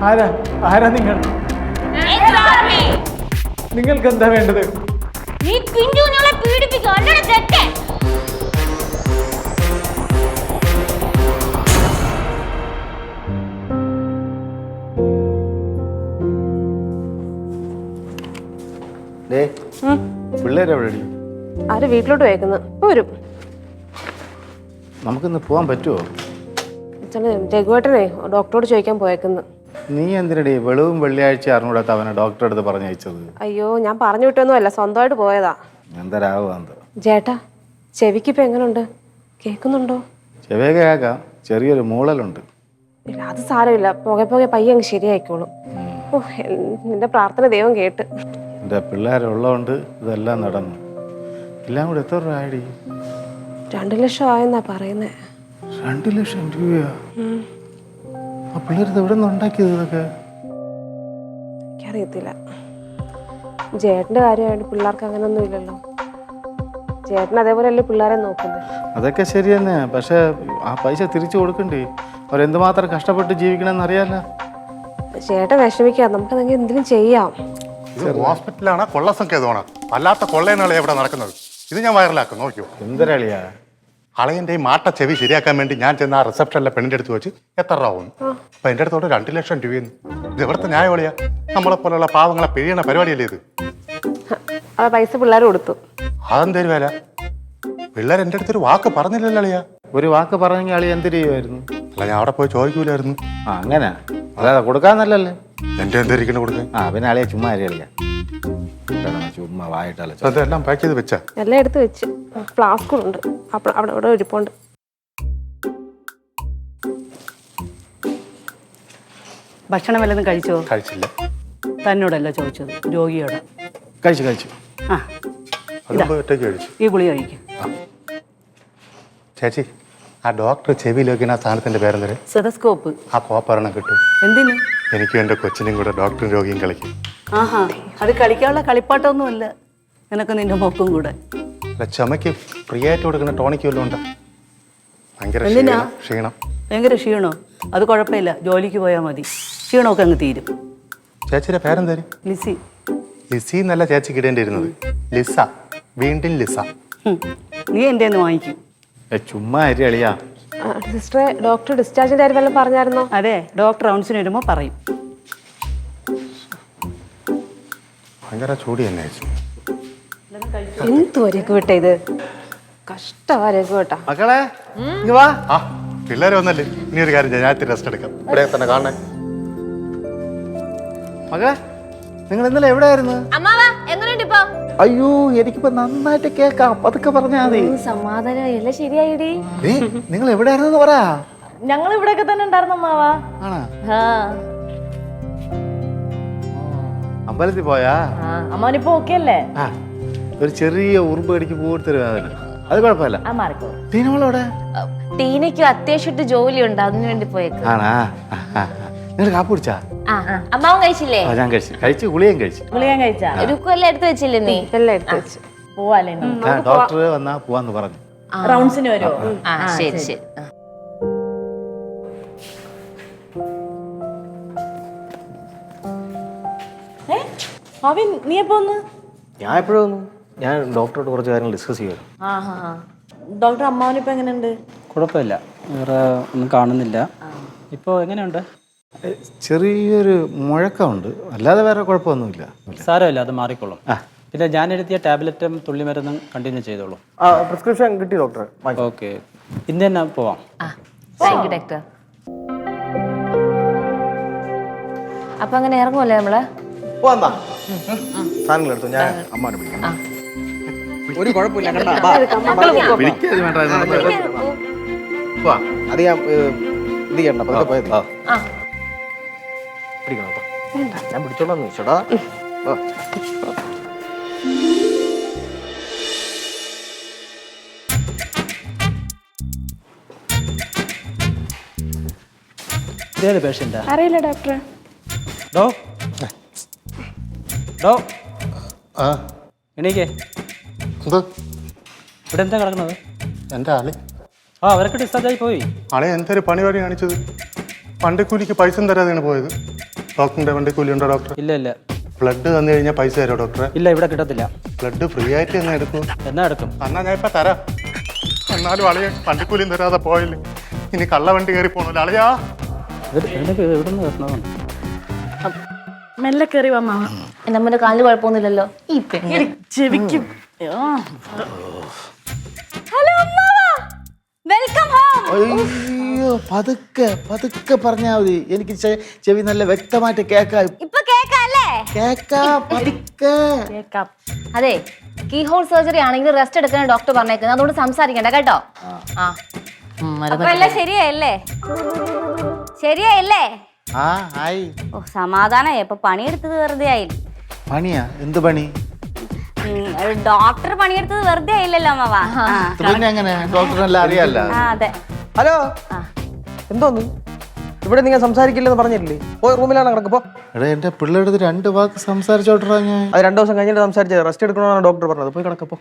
ആരാ ആരാ നിങ്ങൾ? നിങ്ങൾക്ക് എന്താ വേണ്ടത്? നീ പിഞ്ചുകുഞ്ഞുങ്ങളെ പീഡിപ്പിക്കുക അല്ലടാ തെറ്റേ. പിള്ളേരെവിടെ? ആര് വീട്ടിലോട്ട് പോയേക്കുന്നു? വരും. നമുക്കിന്ന് പോകാൻ പറ്റുമോ? രഘുവേട്ടനെ ഡോക്ടറോട് ചോദിക്കാൻ പോയേക്കുന്നു. നീ എന്തിനടി വെളിവും വെള്ളിയാഴ്ച അറിഞ്ഞൂടാത്ത അവനെ ഡോക്ടറെ അടുത്ത് പറഞ്ഞയച്ചത്? അയ്യോ, ഞാൻ പറഞ്ഞു വിട്ടൊന്നുമല്ല, സ്വന്തമായിട്ട് പോയതാ. എന്തരാവോ എന്തോ. ചേട്ടാ, ചെവിക്കിപ്പോ എങ്ങനുണ്ട്? കേൾക്കുന്നുണ്ടോ? ചെവിയൊക്കെ കേൾക്കാം, ചെറിയൊരു മൂളലുണ്ട്. ഇല്ല, അത് സാരമില്ല, പോകെ പയ്യെ അങ്ങ് ശരിയായിക്കോളും. ഓ, നിന്റെ പ്രാർത്ഥന ദൈവം കേട്ട്. എൻ്റെ പിള്ളേരുള്ളതുകൊണ്ട് ഇതെല്ലാം നടന്നു. എല്ലാം കൂടെ എത്ര രൂപ ആയിടി? 2 ലക്ഷം ആയെന്നാ പറയുന്നേ. 2 ലക്ഷം രൂപയോ? ആ പിള്ളേർ എവിടെ നിന്ന് ഉണ്ടാക്കിയത് ഇതൊക്കെ? എനിക്കറിയത്തില്ല. ചേട്ടന്റെ കാര്യമായിട്ട് പിള്ളേർക്ക് അങ്ങനൊന്നും ഇല്ലല്ലോ. ചേട്ടൻ അതേപോലെ അല്ലേ പിള്ളേരെ നോക്കുന്നത്? അതൊക്കെ ശരി തന്നെ, പക്ഷെ ആ പൈസ തിരിച്ചു കൊടുക്കണ്ടേ? അവരെന്തുമാത്രം കഷ്ടപ്പെട്ട് ജീവിക്കണമെന്ന് അറിയാലോ. ചേട്ടൻ വിഷമിക്കാം, നമുക്കതെങ്കിൽ എന്തെങ്കിലും ചെയ്യാം. ഹോസ്പിറ്റലാണ് കൊള്ള സങ്കേതമാണ്, അല്ലാത്ത കൊള്ളയനാളെ എവിടെ നടക്കുന്നത്. ഇത് ഞാൻ വൈറലാക്കും, നോക്കിയോ. എന്തരളിയാ? അളയൻ്റെ ഈ മാട്ട ചെവി ശരിയാക്കാൻ വേണ്ടി ഞാൻ ചെന്ന ആ റിസപ്ഷനിലെ പെണ്ണിൻ്റെ അടുത്ത് വെച്ച് എത്ര രൂപ ആവുന്നു? അപ്പൊ എൻ്റെ അടുത്തോട്ട് 2 ലക്ഷം രൂപയെന്ന്. ഇത് എവിടുത്തെ ന്യായവളിയാ? നമ്മളെ പോലുള്ള പാവങ്ങളെ പിഴിയണ പരിപാടിയല്ലേ ഇത്? ആ പൈസ പിള്ളേർ കൊടുത്തു. അതെന്തേലും വില? പിള്ളേർ എൻ്റെ അടുത്തൊരു വാക്ക് പറഞ്ഞില്ലല്ലോ അളിയാ. ഒരു വാക്ക് പറഞ്ഞെങ്കിൽ അളി എന്ത് ചെയ്യുമായിരുന്നു? അല്ല, ഞാൻ അവിടെ പോയി ചോദിക്കൂലായിരുന്നു. ആ അങ്ങനെ, അതായത് കൊടുക്കാന്നല്ലേ. എൻ്റെ എന്തായിരിക്കണം കൊടുക്കാൻ? ആ പിന്നെ അളിയെ ചുമ്മാ അരിയളിയാ, ചുമ്മാ വായിട്ടല്ല. അതെല്ലാം പാക്ക് ചെയ്ത് വെച്ചാ? എല്ലാം എടുത്ത് വെച്ച്, ഫ്ലാസ്കുണ്ട് അവിടെ ഇവിടെ ഇരിപ്പുണ്ട്. ഭക്ഷണം വല്ലതും കഴിച്ചോ? കഴിച്ചില്ല. തന്നോടല്ല ചോദിച്ചത്, രോഗിയോട്. കഴിച്ചു. ആ, ഒറ്റയ്ക്ക് കഴിച്ചു. ഈ ഗുളി കഴിക്കും. ചേച്ചി, ആ ഡോക്ടർ ചെവിയിൽ വെക്കുന്ന ആ സാധനത്തിന്റെ പേരെന്തര്? സെതസ്കോപ്പ്. ആ കോപ്പറണം കിട്ടും. എന്തിന്? എനിക്കും എൻ്റെ കൊച്ചിനും കൂടെ ഡോക്ടറും രോഗിയും കളിക്കും. ആഹാ, അത് കളിക്കാനുള്ള കളിപ്പാട്ടമൊന്നുമല്ല, നിനക്ക് നിന്റെ മോക്കും കൂടെ. അല്ല, ചുമയ്ക്ക് ഫ്രീ ആയിട്ട് കൊടുക്കുന്ന ടോണിക്ക് വല്ലതും ഉണ്ടോ? ഭയങ്കര എന്തിനാ? ക്ഷീണം. ഭയങ്കര ക്ഷീണോ? അത് കുഴപ്പമില്ല, ജോലിക്ക് പോയാൽ മതി, ക്ഷീണമൊക്കെ അങ്ങ് തീരും. ചേച്ചിയുടെ പേരെന്തര്? ലിസി. ലിസി എന്നല്ല ചേച്ചിക്ക് ഇടേണ്ടിയിരുന്നത്, ലിസ. വീണ്ടും ലിസ. നീ എൻ്റെ ഒന്ന് വാങ്ങിക്കും. ചുമ്മാ അരിയളിയാ. സിസ്റ്ററെ, ഡോക്ടർ ഡിസ്ചാർജിന്റെ കാര്യം വല്ലതും പറഞ്ഞായിരുന്നോ? അതെ, ഡോക്ടർ റൗണ്ട്സിന് വരുമ്പോൾ പറയും. ഭയങ്കര ചൂടി തന്നെ ചേച്ചി. എന്തു രഘുവേട്ട ഇത്? കഷ്ടവാ രഘുവേട്ടാ. മക്കളെ ഇങ്ങ് വാ. ആ പിള്ളേർ വന്നല്ലേ, ഇനി ഒരു കാര്യം ഞാൻ റെസ്റ്റ് എടുക്കാം. ഇവിടെ തന്നെ കാണണേ. മകളെ, നിങ്ങൾ ഇന്നലെ എവിടെയായിരുന്നു? അമ്മാവാ എങ്ങനെയുണ്ട് ഇപ്പൊ? അയ്യോ, എനിക്കിപ്പോ നന്നായിട്ട് കേക്കാം, പതുക്കെ പറഞ്ഞാ മതി. സമാധാനം എല്ലാം ശരിയായിടി. നിങ്ങൾ എവിടെയായിരുന്നു പറ. ഞങ്ങൾ ഇവിടെയൊക്കെ തന്നെ ഉണ്ടായിരുന്നു അമ്മാവാ. ആണോ? ആ അമ്പലത്തിൽ പോയാ? അമ്മാവനിപ്പോ ഓക്കെ അല്ലേ? ആ, ഒരു ചെറിയ ഉറുമ്പ് കടിക്ക് പോയിട്ടൊരു വേദന, അത് കുഴപ്പമില്ല. ആ മാറിക്കോ. ടീനോളവിടെ? ടീനയ്ക്ക് അത്യാവശ്യമായിട്ട് ജോലിയുണ്ട്, അതിനു വേണ്ടി പോയേക്ക്. ആണാ? നിങ്ങൾ കാപ്പ് കുടിച്ചാ? അമ്മാവൻ കഴിച്ചില്ലേ? ഞാൻ കഴിച്ചു, ഗുളിയും കഴിച്ചു. ഗുളികൻ കഴിച്ചാ? രുക്കെല്ലാം എടുത്ത് വെച്ചില്ലേ നീ? എല്ലാം എടുത്ത് വെച്ച് പോവാല്ലേ? ഡോക്ടർ വന്നാ പോവാന്ന് പറഞ്ഞു. റൗണ്ട്സിന് വരുമോ? ആ ശരി ശരി. അവൻ നീ എപ്പോ വന്ന്? ഞാൻ എപ്പോഴും വന്നു. ഞാൻ ഡോക്ടറോട് കുറച്ച് കാര്യങ്ങൾ ഡിസ്കസ് ചെയ്യുമായിരുന്നു. ഡോക്ടർ അമ്മാവനിപ്പോ എങ്ങനെയുണ്ട്? കുഴപ്പമില്ല, വേറെ ഒന്നും കാണുന്നില്ല. ഇപ്പോൾ എങ്ങനെയുണ്ട്? ചെറിയൊരു മുഴക്കമുണ്ട്, അല്ലാതെ വേറെ കുഴപ്പമൊന്നുമില്ല. സാരമില്ല, അത് മാറിക്കൊള്ളും. പിന്നെ ഞാൻ എഴുതിയ ടാബ്ലറ്റും തുള്ളിമരുന്നും കണ്ടിന്യൂ ചെയ്തോളൂ. പ്രിസ്ക്രിപ്ഷൻ കിട്ടി ഡോക്ടർ. ഓക്കെ, ഇന്ന് തന്നെ പോവാം. Thank you doctor. അപ്പൊ അങ്ങനെ ഇറങ്ങുമല്ലേ നമ്മള്? പോവാ, സാധനങ്ങൾ എടുത്തു, ഞാൻ അമ്മാനെ വിളിക്കാം. ഒരു കുഴപ്പമില്ല, അത് ഞാൻ ഇത് ചെയ്യണ്ട, പതുക്കെ പോയത്. പിടിക്കണം കേട്ടോ, ഞാൻ പിടിച്ചോളാന്ന് ചോദിച്ചോടാ. ഇതേത് പേഷ്യൻ്റാ? അറിയില്ല ഡോക്ടറെ. ഡോ എണീക്കേ. എന്ത്? ഇവിടെ എന്താ കിടക്കുന്നത്? എൻ്റെ ആളെ അവരൊക്കെ ഡിസ്ചാർജ് ആയി പോയി. ആളെ എന്തൊരു പണി കാണിച്ചത്? പണ്ടിക്കൂലിക്ക് പൈസ തരാതെയാണ് പോയത്. ഡോക്ടറിന്റെ വണ്ടി കൂലിയുണ്ടോ ഡോക്ടർ? ഇല്ല ഇല്ല ബ്ലഡ് തന്നു കഴിഞ്ഞാൽ പൈസ തരോ ഡോക്ടറെ? ഇല്ല, ഇവിടെ കിട്ടത്തില്ല. ബ്ലഡ് ഫ്രീ ആയിട്ട് തന്നെ എടുക്കും. എന്നാ എടുക്കും? എന്നാ ഞാൻ ഇപ്പൊ തരാം. എന്നാലും അളിയ വണ്ടിക്കൂലിയും തരാതെ പോയില്ലേ, ഇനി കള്ള വണ്ടി കയറി പോണല്ലോ അളിയാ. എവിടെ നിന്ന് വരണതാണ്? മെല്ലെ കയറി വന്നാ നമ്മുടെ കാലിന് കുഴപ്പമൊന്നുമില്ലല്ലോ. ഈ പെണ്ണ് ചെവിക്കും. Hello welcome home. അയ്യോ പതുക്കെ പതുക്കെ പറഞ്ഞാ മതി, എനിക്ക് ചെവി നല്ല വ്യക്തമായിട്ട് കേക്കാം. ഇപ്പൊ കേക്കല്ലേ? കേക്കാം പതുക്കെ. കേക്കാം. അതെ, കീ ഹോൾ സർജറി ആണെങ്കിൽ റെസ്റ്റ് എടുക്കാൻ ഡോക്ടർ പറഞ്ഞേക്കുന്നത്, അതുകൊണ്ട് സംസാരിക്കണ്ട കേട്ടോ. ആ അപ്പൊ എല്ലാം ശരിയായല്ലേ? ശരിയായില്ലേ? ആ ആയി. ഓ സമാധാനായി. അപ്പൊ പണിയെടുത്തത് വെറുതെ ആയില്ല. പണിയാ? എന്ത് പണി? ഡോക്ടർ പണിയെടുത്തത് വെറുതെ ആയില്ലല്ലോ അമ്മവാ. പിന്നെ എങ്ങനെ? ഡോക്ടറിനെല്ലാം അറിയാലോ. അതെ. ഹലോ, എന്തോന്ന് ഇവിടെ നിങ്ങൾ സംസാരിക്കില്ലെന്ന് പറഞ്ഞില്ലേ? പോയി റൂമിലാണ് കിടക്ക് പോ. എടാ എന്റെ പിള്ളേരുടെ 2 വാക്ക് സംസാരിച്ചോട്ടാ ഞാൻ. അത് 2 ദിവസം കഴിഞ്ഞിട്ട് സംസാരിച്ചത്. റെസ്റ്റ് എടുക്കണമെന്നാണ് ഡോക്ടർ പറഞ്ഞത്. പോയി കിടക്കപ്പോ.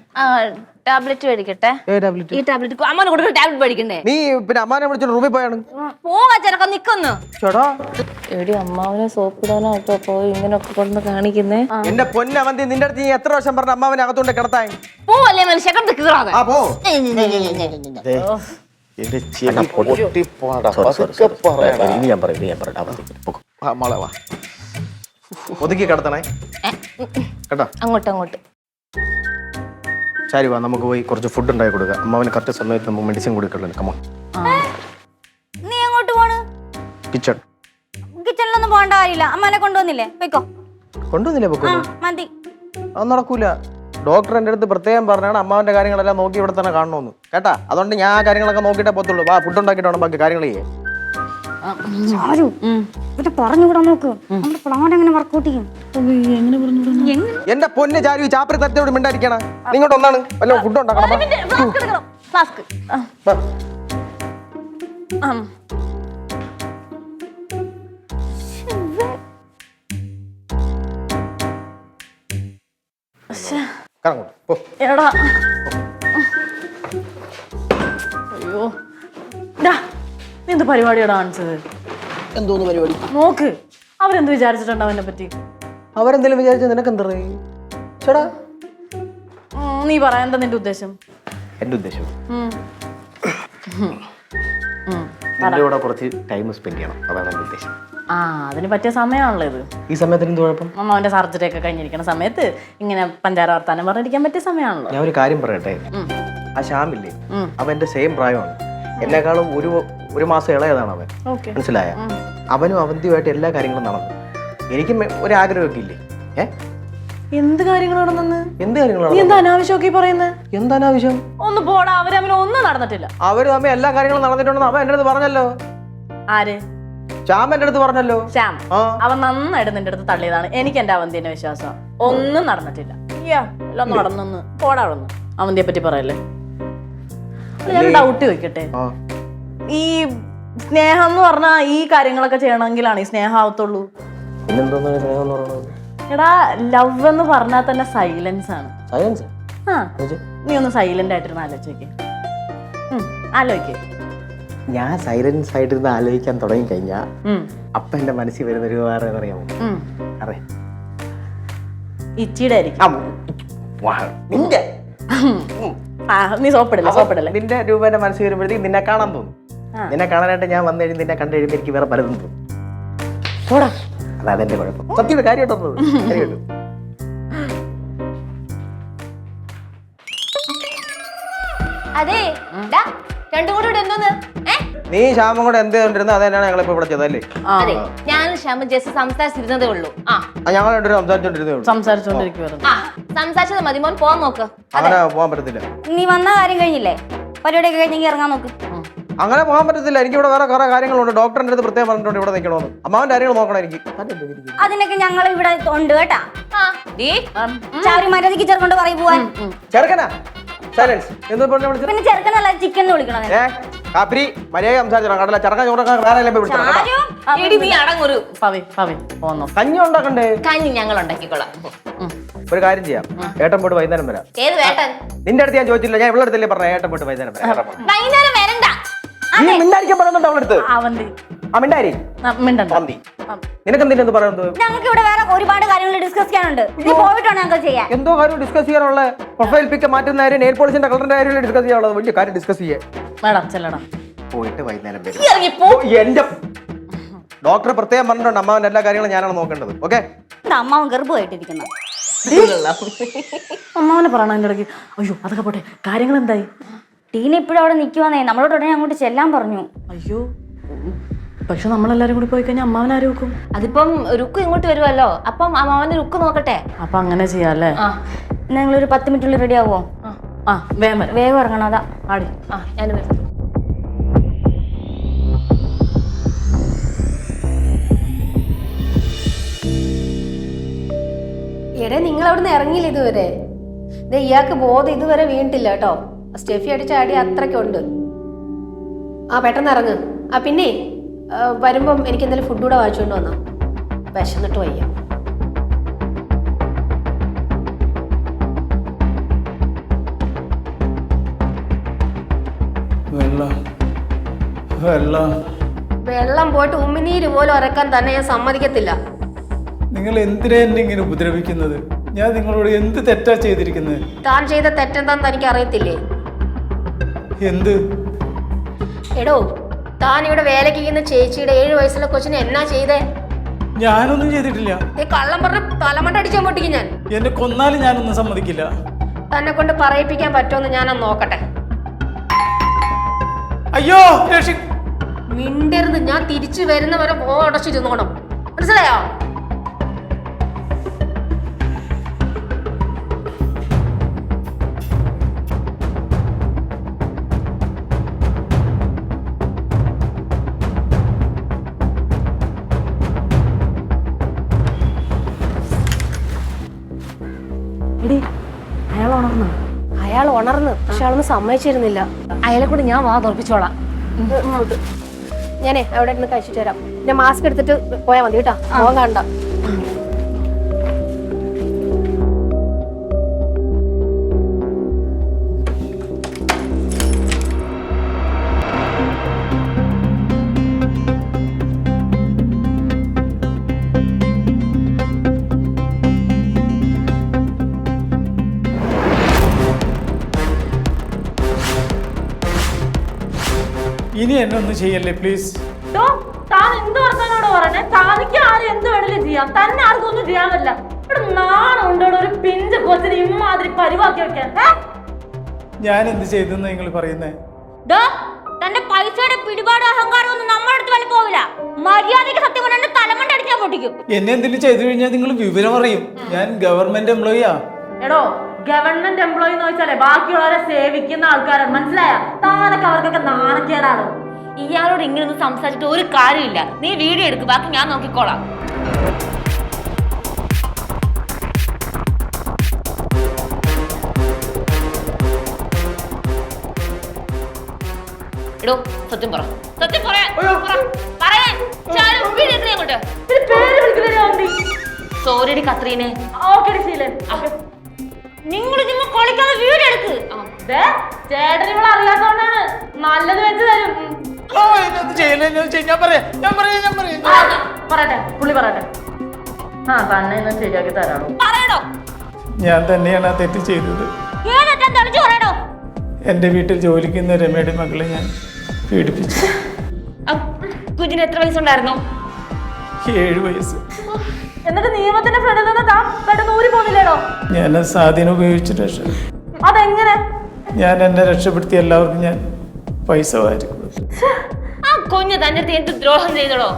ടാബ്ലറ്റ് മേടിക്കട്ടെ. ഈ ടാബ്ലറ്റ് അമ്മനെ കൊടുക്കുന്ന ടാബ്ലറ്റ് മേടിക്കണ്ടേ? നീ പിന്നെ അമ്മാനെ വിളിച്ചോണ്ട് റൂമിൽ പോയാണ്. പോവാ ചെറുക്കം നിക്കുന്നു. ചേടാ എടി അമ്മാവനെ സോപ്പിടാനായിട്ടോ പോയി ഇങ്ങനൊക്കെ കൊണ്ട് കാണിക്കുന്നേ. എന്റെ പൊന്നവന്തി, നിന്റെ അടുത്ത് നീ എത്ര വർഷം പറഞ്ഞ അമ്മാവനെ അകത്തോണ്ട് കിടത്താൻ? പോവല്ലേ മനുഷ്യ കിടന്ന് കീറാതെ. ആ പോ. എന്റെ ചെവി പൊട്ടിപ്പോണടാ. പതുക്കെ പറയടാ. വാ മോളെ വാ. ഒതുക്കി കിടത്തണേ കേട്ടോ. അങ്ങോട്ട് ശരി വാ, നമുക്ക് പോയി കുറച്ച് ഫുഡ് ഉണ്ടാക്കി കൊടുക്കാം. അമ്മാവന് കറക്റ്റ് സമയത്ത് നമുക്ക് മെഡിസിൻ കൊടുക്കണ്ടേ. കമോ. നീ എങ്ങോട്ട് പോണ്? കിച്ചൺ. കിച്ചണിലൊന്നും പോകേണ്ട കാര്യമില്ല. അമ്മനെ കൊണ്ടുവന്നില്ലേ? പോയിക്കോ. കൊണ്ടുവന്നില്ലേ? പൊക്കോ. മതി. അത് നടക്കൂല. ഡോക്ടർ എൻ്റെ അടുത്ത് പ്രത്യേകം പറഞ്ഞാണ് അമ്മാവന്റെ കാര്യങ്ങളെല്ലാം നോക്കി ഇവിടെ തന്നെ കാണണമെന്ന് കേട്ടാ. അതുകൊണ്ട് ഞാൻ ആ കാര്യങ്ങളൊക്കെ നോക്കിയിട്ടേ പോത്തുള്ളൂ. വാ, ഫുഡ് ഉണ്ടാക്കിയിട്ട് വേണം ബാക്കി കാര്യങ്ങൾ ചെയ്യാൻ. പറഞ്ഞുകൂടാ നോക്ക്. നമ്മുടെ പ്ലാൻ എങ്ങനെ വർക്കൗട്ട് ചെയ്യും? എന്റെ പൊന്ന് ചാരു, ചാപ്പറി തരത്തോട് മിണ്ടായിരിക്കണം. നിങ്ങോട്ട് ഒന്നാണ് വല്ല ഫുഡ് ഉണ്ടാക്കണം. ഫ്ലാസ്ക്. എടാ അയ്യോ ഡാ, നീ എന്ത് പരിപാടിയാണ് കാണിച്ചത്? എന്തോന്ന് പരിപാടി? നോക്ക്, അവരെന്ത് വിചാരിച്ചിട്ടുണ്ട് അവനെ പറ്റി? അവരെന്തെങ്കിലും വിചാരിച്ച നിനക്ക് എന്താ ചേടാ? നീ പറയാ, എന്താ നിന്റെ ഉദ്ദേശം? എന്റെ ഉദ്ദേശം നിന്റെ കൂടെ കുറച്ച് ടൈം സ്പെൻഡ് ചെയ്യണം, അതാണ് എന്റെ ഉദ്ദേശം. ആ, അതിന് പറ്റിയ സമയമാണല്ലോ ഇത്. ഈ സമയത്തിന് എന്ത് കുഴപ്പം? അമ്മാവന്റെ സർജറി ഒക്കെ കഴിഞ്ഞിരിക്കുന്ന സമയത്ത് ഇങ്ങനെ പഞ്ചാര വർത്താനം പറഞ്ഞിരിക്കാൻ പറ്റിയ സമയമാണല്ലോ. ഞാൻ ഒരു കാര്യം പറയട്ടെ. ആ ശ്യാമില്ലേ, അവൻ എന്റെ സെയിം പ്രായമാണ്. എന്നെക്കാളും ഒരു മാസം ഇളയതാണ് അവൻ. മനസ്സിലായ? അവനും അവന്തിയുമായിട്ട് എല്ലാ കാര്യങ്ങളും നടന്നു. എനിക്കും ഒരാഗ്രഹമൊക്കെ ഇല്ലേ? എന്ത് കാര്യങ്ങളാണെന്ന്? എന്ത് കാര്യങ്ങളാണ്? നീ എന്താ അനാവശ്യമൊക്കെ പറയുന്നത്? എന്താനാവശ്യം? ഒന്ന് പോടാ, അവര് തമ്മിൽ ഒന്നും നടന്നിട്ടില്ല. അവര് തമ്മിൽ എല്ലാ കാര്യങ്ങളും നടന്നിട്ടുണ്ടെന്ന് അവൻ എന്റെ അടുത്ത് പറഞ്ഞല്ലോ. ആര്? ശ്യാം എന്റെ അടുത്ത് പറഞ്ഞല്ലോ. ശ്യാം അവൻ നന്നായിട്ട് നിന്റെ അടുത്ത് തള്ളിയതാണ്. എനിക്ക് എന്റെ അവന്തിന്റെ വിശ്വാസം. ഒന്നും നടന്നിട്ടില്ല. എല്ലാം നടന്നു. പോടാ അവിടുന്ന്. അവന്തിയെ പറ്റി പറയല്ലേ. ഞാൻ ഡൗട്ട് ചോദിക്കട്ടെ, ഈ സ്നേഹം എന്ന് പറഞ്ഞാൽ ഈ കാര്യങ്ങളൊക്കെ ചെയ്യണമെങ്കിലാണ് ഈ സ്നേഹം ആവത്തുള്ളൂ. പിന്നെന്തോന്നാണ് സ്നേഹം എന്ന് പറയുന്നത്? എടാ, ലവ് എന്ന് പറഞ്ഞാൽ തന്നെ സൈലൻസ് ആണ്. സയൻസ്? നീ ഒന്ന് സൈലന്റ് ആയിട്ടിരുന്ന് ആലോചിക്കേ. ആലോചിക്കേ. ഞാൻ സൈലൻസ് ആയിട്ടിരുന്ന് ആലോചിക്കാൻ തുടങ്ങി കഴിഞ്ഞാ അപ്പൊ എന്റെ മനസ്സിൽ വരുന്നൊരു വേറെ അറിയാമോ? അറിയാം, ഇച്ചിയുടെ ആയിരിക്കും. നീ സോപ്പിടല്ലേ. നിന്റെ രൂപന്റെ മനസ്സിൽ വരുമ്പോഴത്തേക്ക് നിന്നെ കാണാൻ തോന്നും. നിന്നെ കാണാനായിട്ട് ഞാൻ വന്നു കഴിഞ്ഞ് നിന്നെ കണ്ടു കഴിയുമ്പോൾ എനിക്ക് വേറെ പലതും തോന്നും. പോടാ. അതാണ് എന്റെ കുഴപ്പം. സത്യം കാര്യമായിട്ടോ കാര്യമായിട്ടും. അതെ, രണ്ടും കൂടി ഇവിടെ എന്തോന്ന്? നീ ശ്യാമം കൂടെ എന്ത് ചെയ്തോണ്ടിരുന്ന അത് തന്നെയാണ് ഞങ്ങളിപ്പോ ഇവിടെ ചെയ്തല്ലേ? അതെ, ഞാനും ശ്യാമും ജസ്റ്റ് സംസാരിച്ചിരുന്നതേ ഉള്ളൂ. ഞങ്ങൾ രണ്ടുപേരും സംസാരിച്ചോണ്ടിരുന്നേ ഉള്ളൂ. സംസാരിച്ചോണ്ടിരിക്കുവായിരുന്നു. സംസാരിച്ചത് മതി, മോൻ പോവാൻ നോക്ക്. അങ്ങനെ പോകാൻ പറ്റത്തില്ല. നീ വന്ന കാര്യം കഴിഞ്ഞില്ലേ? പരിപാടിയൊക്കെ കഴിഞ്ഞെങ്കിൽ ഇറങ്ങാൻ നോക്ക്. അങ്ങനെ പോകാൻ പറ്റത്തില്ല. എനിക്ക് ഇവിടെ വേറെ കുറെ കാര്യങ്ങളുണ്ട്. ഡോക്ടറിന്റെ അടുത്ത് പ്രത്യേകം പറഞ്ഞിട്ടുണ്ട് ഇവിടെ നിൽക്കണമെന്ന്. അമ്മാവന്റെ കാര്യങ്ങൾ നോക്കണം എനിക്ക്. അതിനൊക്കെ ഞങ്ങൾ ഇവിടെ ഉണ്ട് കേട്ടാ. ചാരി മര്യാദക്ക് ചെറുക്കൊണ്ട് പറയും പോവാൻ. ചെറുക്കനാ? സൈലൻസ് എന്ന് പറഞ്ഞു വിളിച്ചത്. പിന്നെ ചെറുക്കനല്ല, ചിക്കൻ എന്ന് വിളിക്കണം. കാപ്പിരി മര്യാദ സംസാരിച്ചോ. കടല ചെറുക്കാൻ ചോറക്കാൻ വേറെ വിളിച്ചോ. നീ അടങ്ങൊരു കഞ്ഞി ഉണ്ടാക്കണ്ടേ? കഞ്ഞി ഞങ്ങൾ ഉണ്ടാക്കിക്കോളാം. ഒരു കാര്യം ചെയ്യാം, ഏട്ടൻ പോയിട്ട് വൈകുന്നേരം വരാം. ഏത് വേട്ടൻ? നിന്റെ അടുത്ത് ഞാൻ ചോദിച്ചില്ല, ഞാൻ ഇവിടെ അടുത്തല്ലേ പറഞ്ഞ ഏട്ടൻ പോയിട്ട് വൈകുന്നേരം വരാം. വൈകുന്നേരം വരണ്ട. നീ മിണ്ടായിരിക്കാൻ പറയുന്നുണ്ട് അവളെടുത്ത്. അവന്തി ആ മിണ്ടാരി. മിണ്ടണ്ട. പന്തി. നിനക്ക് എന്തിനെന്ന് പറയുന്നത്? ഞങ്ങൾക്ക് ഇവിടെ വേറെ ഒരുപാട് കാര്യങ്ങൾ ഡിസ്കസ് ചെയ്യാനുണ്ട്. നീ പോയിട്ടാണ് ഞങ്ങൾ ചെയ്യാൻ. എന്തോ കാര്യം ഡിസ്കസ് ചെയ്യാനുള്ള പ്രൊഫൈൽ പിക്ക് മാറ്റുന്ന കാര്യം, നെയിൽ പോളിഷിന്റെ കളറിന്റെ കാര്യം ഡിസ്കസ് ചെയ്യാനുള്ളത്. വലിയ കാര്യം ഡിസ്കസ് ചെയ്യാൻ മേഡം ചെല്ലടാ. പോയിട്ട് വൈകുന്നേരം വരും. ഇറങ്ങിപ്പോ. എന്റെ ഡോക്ടർ പ്രത്യേകം പറഞ്ഞിട്ടുണ്ട് അമ്മാവന്റെ എല്ലാ കാര്യങ്ങളും ഞാനാണ് നോക്കേണ്ടത്. ഓക്കെ? അമ്മാവൻ ഗർഭമായിട്ടിരിക്കുന്ന അമ്മാവനെ പറയണ അതിന്റെ ഇടയ്ക്ക്. അയ്യോ അതൊക്കെ പോട്ടെ, കാര്യങ്ങൾ എന്തായി? ടീന ഇപ്പോഴും അവിടെ നിൽക്കുവാന്നേ. നമ്മളോട് ഉടനെ അങ്ങോട്ട് ചെല്ലാൻ പറഞ്ഞു. അയ്യോ പക്ഷെ നമ്മളെല്ലാരും കൂടി പോയി കഴിഞ്ഞാൽ അമ്മാവൻ ആര് വെക്കും? അതിപ്പം രുക്ക് ഇങ്ങോട്ട് വരുമല്ലോ, അപ്പം അമ്മാവന്റെ രുക്ക് നോക്കട്ടെ. അപ്പൊ അങ്ങനെ ചെയ്യാല്ലേ? നിങ്ങളൊരു 10 മിനിറ്റുള്ളിൽ റെഡി ആവുമോ? വേഗം വരാം. വേഗം ഇറങ്ങണം. അതാ ആടി. ഞാൻ വരും. എടേ നിങ്ങൾ അവിടുന്ന് ഇറങ്ങിയില്ല ഇതുവരെ. ഇയാൾക്ക് ബോധം ഇതുവരെ വീണിട്ടില്ല കേട്ടോ. സ്റ്റെഫി അടിച്ച അടി അത്രയ്ക്കുണ്ട്. പെട്ടെന്ന് ഇറങ്ങ്. പിന്നെ വരുമ്പം എനിക്ക് എന്തെങ്കിലും ഫുഡ് കൂടെ വാങ്ങിച്ചുകൊണ്ട് വന്നോ. വിശന്നിട്ട് വയ്യ. വെള്ളം പോയിട്ട് ഉമ്മിനീര് പോലും ഉറക്കാൻ തന്നെ ഞാൻ സമ്മതിക്കത്തില്ല. നിങ്ങൾ എന്തിനാ എന്നെ ഇങ്ങനെ ഉപദ്രവിക്കുന്നത്? ഞാൻ നിങ്ങളോട് എന്ത് തെറ്റാ ചെയ്തിരിക്കുന്നത്? താൻ ചെയ്ത തെറ്റെന്താന്ന് തനിക്ക് അറിയത്തില്ലേ? എന്ത്? എടോ, താൻ ഇവിടെ വേലയ്ക്ക് ചെയ്യുന്ന ചേച്ചിയുടെ 7 വയസ്സുള്ള കൊച്ചിനെ എന്നാ ചെയ്തേ? ഞാനൊന്നും ചെയ്തിട്ടില്ല. നീ കള്ളം പറഞ്ഞ തലമണ്ട അടിച്ചാൻ പൊട്ടിക്കും ഞാൻ. എന്നെ കൊന്നാലും ഞാനൊന്നും സമ്മതിക്കില്ല. തന്നെ കൊണ്ട് പറയിപ്പിക്കാൻ പറ്റുമെന്ന് ഞാനൊന്ന് നോക്കട്ടെ. അയ്യോ മിണ്ടരുത്. ഞാൻ തിരിച്ചു വരുന്നവരെ അടച്ചിരുന്നോണം. മനസ്സിലായോ? അയാൾ ഉണർന്ന്, പക്ഷെ ആളൊന്നും സമ്മതിച്ചിരുന്നില്ല. അയാളെ കൂടി ഞാൻ വാ തുറപ്പിച്ചോളാം. ഞാനേ അവിടെ ഇരുന്ന് കഴിച്ചിട്ട് വരാം. ഞാൻ മാസ്ക് എടുത്തിട്ട് പോയാൽ മതി കേട്ടോ. പോകാൻ കണ്ട. ഇനി എന്നെ ഒന്നും ചെയ്യല്ലേ പ്ലീസ്. താൻ എന്ത് പറഞ്ഞോട് പറഞ്ഞേ? താനിക്ക് ആരും എന്ത് വേണേലും ചെയ്യാം, തന്നെ ആർക്കും ഒന്നും ചെയ്യാൻ പറ്റില്ല. ഇവിടെ നാണുണ്ടോ ഒരു പിഞ്ച് കൊച്ചിന് ഇമ്മാതിരി പരിവാക്കി വെക്കാൻ? ഞാൻ എന്ത് ചെയ്തെന്ന് നിങ്ങൾ പറയുന്നേ? തന്റെ പൈസയുടെ പിടിപാട് അഹങ്കാരം ഒന്നും നമ്മുടെ അടുത്ത് വല്ല പോവില്ല. മര്യാദയ്ക്ക് സത്യം കൊണ്ട് തലമണ്ട അടിക്കാൻ പൊട്ടിക്കും. എന്നെ എന്തെങ്കിലും ചെയ്തു കഴിഞ്ഞാൽ നിങ്ങൾ വിവരം അറിയും. ഞാൻ ഗവൺമെന്റ് എംപ്ലോയിയാ. എടോ, ഗവൺമെന്റ് എംപ്ലോയി എന്ന് വെച്ചാലേ ബാക്കിയുള്ളവരെ സേവിക്കുന്ന ആൾക്കാരാണ്. മനസ്സിലായ? താനൊക്കെ അവർക്കൊക്കെ നാണക്കേടാണ്. ഇയാളോട് ഇങ്ങനൊന്നും സംസാരിച്ചിട്ട് ഒരു കാര്യമില്ല. നീ വീഡിയോ എടുക്ക്, ബാക്കി ഞാൻ നോക്കിക്കോളാം. എടോ സത്യം പറ, സത്യം സോറിയടി കത്രീനെ. നിങ്ങൾ കളിക്കാതെ വീഡിയോ എടുക്ക്. ചേട്ടൻ ഇവിടെ അറിയാത്തോണ്ടാണ്. നല്ലത് വെച്ച് തരും. പറയട്ടെ, പുള്ളി പറയട്ടെ. തന്നെ ഇന്ന് ശരിയാക്കി തരാണോ? പറയണോ? ഞാൻ തന്നെയാണ് ആ തെറ്റ് ചെയ്തത്. എന്റെ വീട്ടിൽ ജോലിക്കുന്ന രമയുടെ മകളെ ഞാൻ പീഡിപ്പിച്ചു. കുഞ്ഞിന് എത്ര വയസ്സുണ്ടായിരുന്നു? 7 വയസ്സ്. എന്നിട്ട് നിയമത്തിന്റെ ഫ്രണ്ടിൽ നിന്ന് താൻ പെട്ടെന്ന് ഊരി പോകുന്നില്ലേടോ? ഞാൻ സ്വാധീനം ഉപയോഗിച്ച് അതെങ്ങനെ? ഞാൻ എന്നെ രക്ഷപ്പെടുത്തി എല്ലാവർക്കും ഞാൻ പൈസ വാരി കൊടുത്തു. ആ കുഞ്ഞ് തന്റെ അടുത്ത് എന്ത് ദ്രോഹം ചെയ്തോളോ?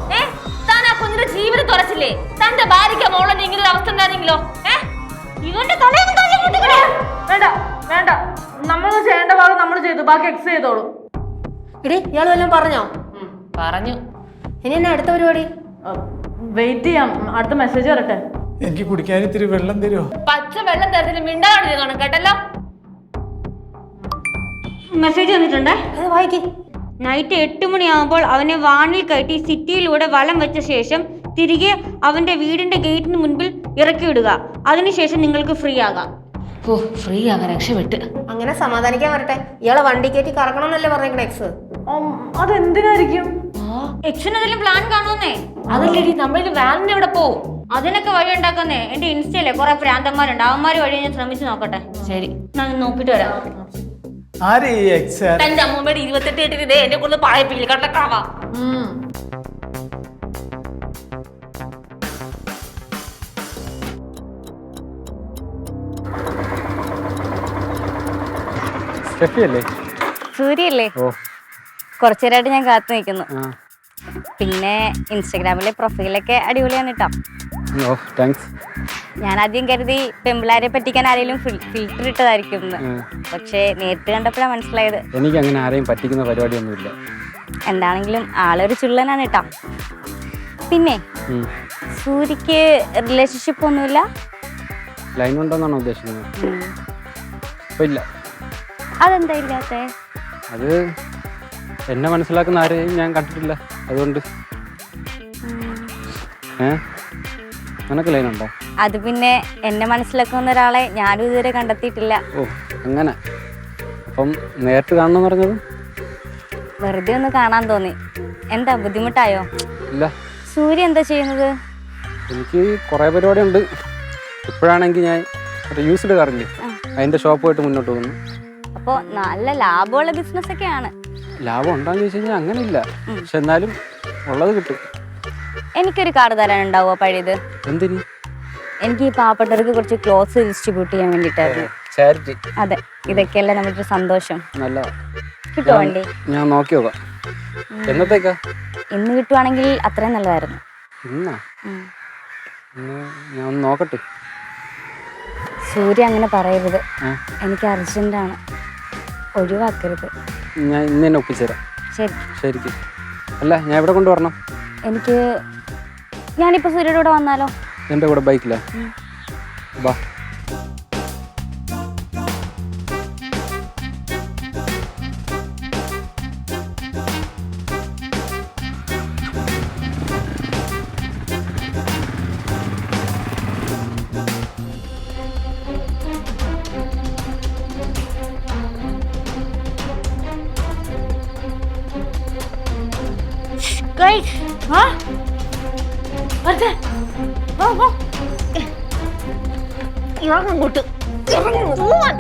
താൻ ആ കുഞ്ഞിന്റെ ജീവിതം തുറച്ചില്ലേ? തന്റെ ഭാര്യയ്ക്ക് മോളെ ഇങ്ങനെ ഒരു അവസ്ഥ ഉണ്ടായിരുന്നെങ്കിലോ? ഇവന്റെ തലയൊന്നും വേണ്ട വേണ്ട, നമ്മൾ ചെയ്യേണ്ട ഭാഗം നമ്മൾ ചെയ്തു, ബാക്കി എക്സ് ചെയ്തോളൂ. ഇടേ, ഇയാൾ വല്ലതും പറഞ്ഞോ? പറഞ്ഞു. ഇനി എന്നാ അടുത്ത പരിപാടി? വെയിറ്റ് ചെയ്യാം, അടുത്ത മെസ്സേജ് വരട്ടെ. എനിക്ക് കുടിക്കാൻ ഇത്തിരി വെള്ളം തരുമോ? പച്ച വെള്ളം തരത്തിൽ മിണ്ടാതെ കാണും കേട്ടല്ലോ. മെസ്സേജ് വന്നിട്ടുണ്ടേ, അത് വായിക്കേ. നൈറ്റ് 8 മണിയാകുമ്പോൾ അവനെ വാനിൽ കയറ്റി സിറ്റിയിലൂടെ വലം വെച്ച ശേഷം തിരികെ അവന്റെ വീടിന്റെ ഗേറ്റിന് മുൻപിൽ ഇറക്കി വിടുക. അതിനുശേഷം നിങ്ങൾക്ക് ഫ്രീ ആകാം. ഫ്രീ ആകാൻ രക്ഷപ്പെട്ട്. അങ്ങനെ സമാധാനിക്കാൻ വരട്ടെ. ഇയാളെ വണ്ടി കയറ്റി കറക്കണം എന്നല്ലേ പറഞ്ഞേക്കണ എക്സ്? അതെന്തിനായിരിക്കും? എക്സിന് എന്തെങ്കിലും പ്ലാൻ കാണുമെന്നേ. അതല്ലേടി നമ്മളിൽ വാലിന് എവിടെ പോവും? അതിനൊക്കെ വഴി ഉണ്ടാക്കുന്നേ. എന്റെ ഇൻസ്റ്റയിലെ കുറെ പ്രാന്തന്മാരുണ്ട്, അവന്മാര് വഴി ഞാൻ ശ്രമിച്ചു നോക്കട്ടെ. ശരി, ഞാൻ നോക്കിട്ട് വരാം. ആര് ഈ എക്സ്? തന്റെ അമ്മൂമ്മയുടെ 28 ഇതേ എന്റെ കൊണ്ട് പറയിപ്പില്ല കണ്ടക്കാവാ. സ്റ്റെഫിയല്ലേ? സൂര്യല്ലേ? ഓ, കുറച്ചു നേരമായിട്ട് ഞാൻ കാത്തു നിൽക്കുന്നു. ആ. പിന്നെ ഇൻസ്റ്റഗ്രാമിലെ പ്രൊഫൈലൊക്കെ അടിപൊളിയാണ് കേട്ടോ. ഓ, താങ്ക്സ്. ഞാൻ ആദ്യം കരുതി പെമ്പിളാരെ പറ്റിക്കാൻ ആരെങ്കിലും ഫിൽറ്റർ ഇട്ടതായിരിക്കും എന്ന്. പക്ഷേ നേരിട്ട് കണ്ടപ്പോഴാണ് മനസ്സിലായത് എനിക്ക് അങ്ങനെ ആരെയും പറ്റിക്കുന്ന പരിപാടിയൊന്നുമില്ല. എന്താണെങ്കിലും ആളൊരു ചുള്ളനാണ് കേട്ടോ. പിന്നെ സൂര്യക്ക് റിലേഷൻഷിപ്പ് ഒന്നുമില്ല? ലൈൻ ഉണ്ടോന്നാണോ ഉദ്ദേശിക്കുന്നത്? ഇപ്പൊ ഇല്ല. അതെന്താ ഇല്ലാത്തെ? അത് എന്നെ മനസ്സിലാക്കുന്ന ആരെയും ഞാൻ കണ്ടിട്ടില്ല, അതുകൊണ്ട്. നിനക്ക് ലൈൻ ഉണ്ടോ? അത് പിന്നെ എന്നെ മനസ്സിലാക്കുന്ന ഒരാളെ ഞാനും ഇതുവരെ കണ്ടെത്തിയിട്ടില്ല. ഓ, അങ്ങനെ. അപ്പം നേരിട്ട് കാണണമെന്ന് പറഞ്ഞത്? വെറുതെ ഒന്ന് കാണാൻ തോന്നി. എന്താ ബുദ്ധിമുട്ടായോ? ഇല്ല. സൂര്യ എന്താ ചെയ്യുന്നത്? എനിക്ക് കുറേ പരിപാടിയുണ്ട്. ഇപ്പോഴാണെങ്കിൽ ഞാൻ ഒരു യൂസ്ഡ് കാറില്ലേ, അതിൻ്റെ ഷോപ്പുമായിട്ട് മുന്നോട്ട് പോകുന്നു. അപ്പോൾ നല്ല ലാഭമുള്ള ബിസിനസ് ഒക്കെയാണ്. ലാഭം ഉണ്ടാന്ന് ചോദിച്ചു കഴിഞ്ഞാൽ അങ്ങനെ ഇല്ല, പക്ഷെ എന്നാലും ഉള്ളത് കിട്ടും. എനിക്കൊരു കാർ തരാനുണ്ടാവോ പഴയത്? എന്തിന്? എനിക്ക് ഈ പാവപ്പെട്ടവർക്ക് കുറച്ച് ക്ലോത്ത്സ് ഡിസ്ട്രിബ്യൂട്ട് ചെയ്യാൻ വേണ്ടിയിട്ടായിരുന്നു. ചാരിറ്റി. അതെ, ഇതൊക്കെയല്ലേ നമ്മുടെ സന്തോഷം. നല്ലതാ. കിട്ടുമോ വണ്ടി? ഞാൻ നോക്കി നോക്കാം. എന്നത്തേക്കാ? ഇന്ന് കിട്ടുവാണെങ്കിൽ അത്രയും നല്ലതായിരുന്നു. ഇന്നാ? ഞാൻ ഒന്ന് നോക്കട്ടെ. സൂര്യ അങ്ങനെ പറയരുത്, എനിക്ക് അർജന്റാണ്, ഒഴിവാക്കരുത്. ഞാൻ ഇന്ന് തന്നെ ഒപ്പിച്ചുതരാം. ശരി. ശരിക്കും. അല്ല, ഞാൻ എവിടെ കൊണ്ടുവരണം? ഞാനിപ്പോൾ സൂര്യയുടെ കൂടെ വന്നാലോ? എൻ്റെ കൂടെ ബൈക്കിലാ? വാ. ഇറങ്ങോട്ട്, ഇറങ്ങ് പോവാൻ.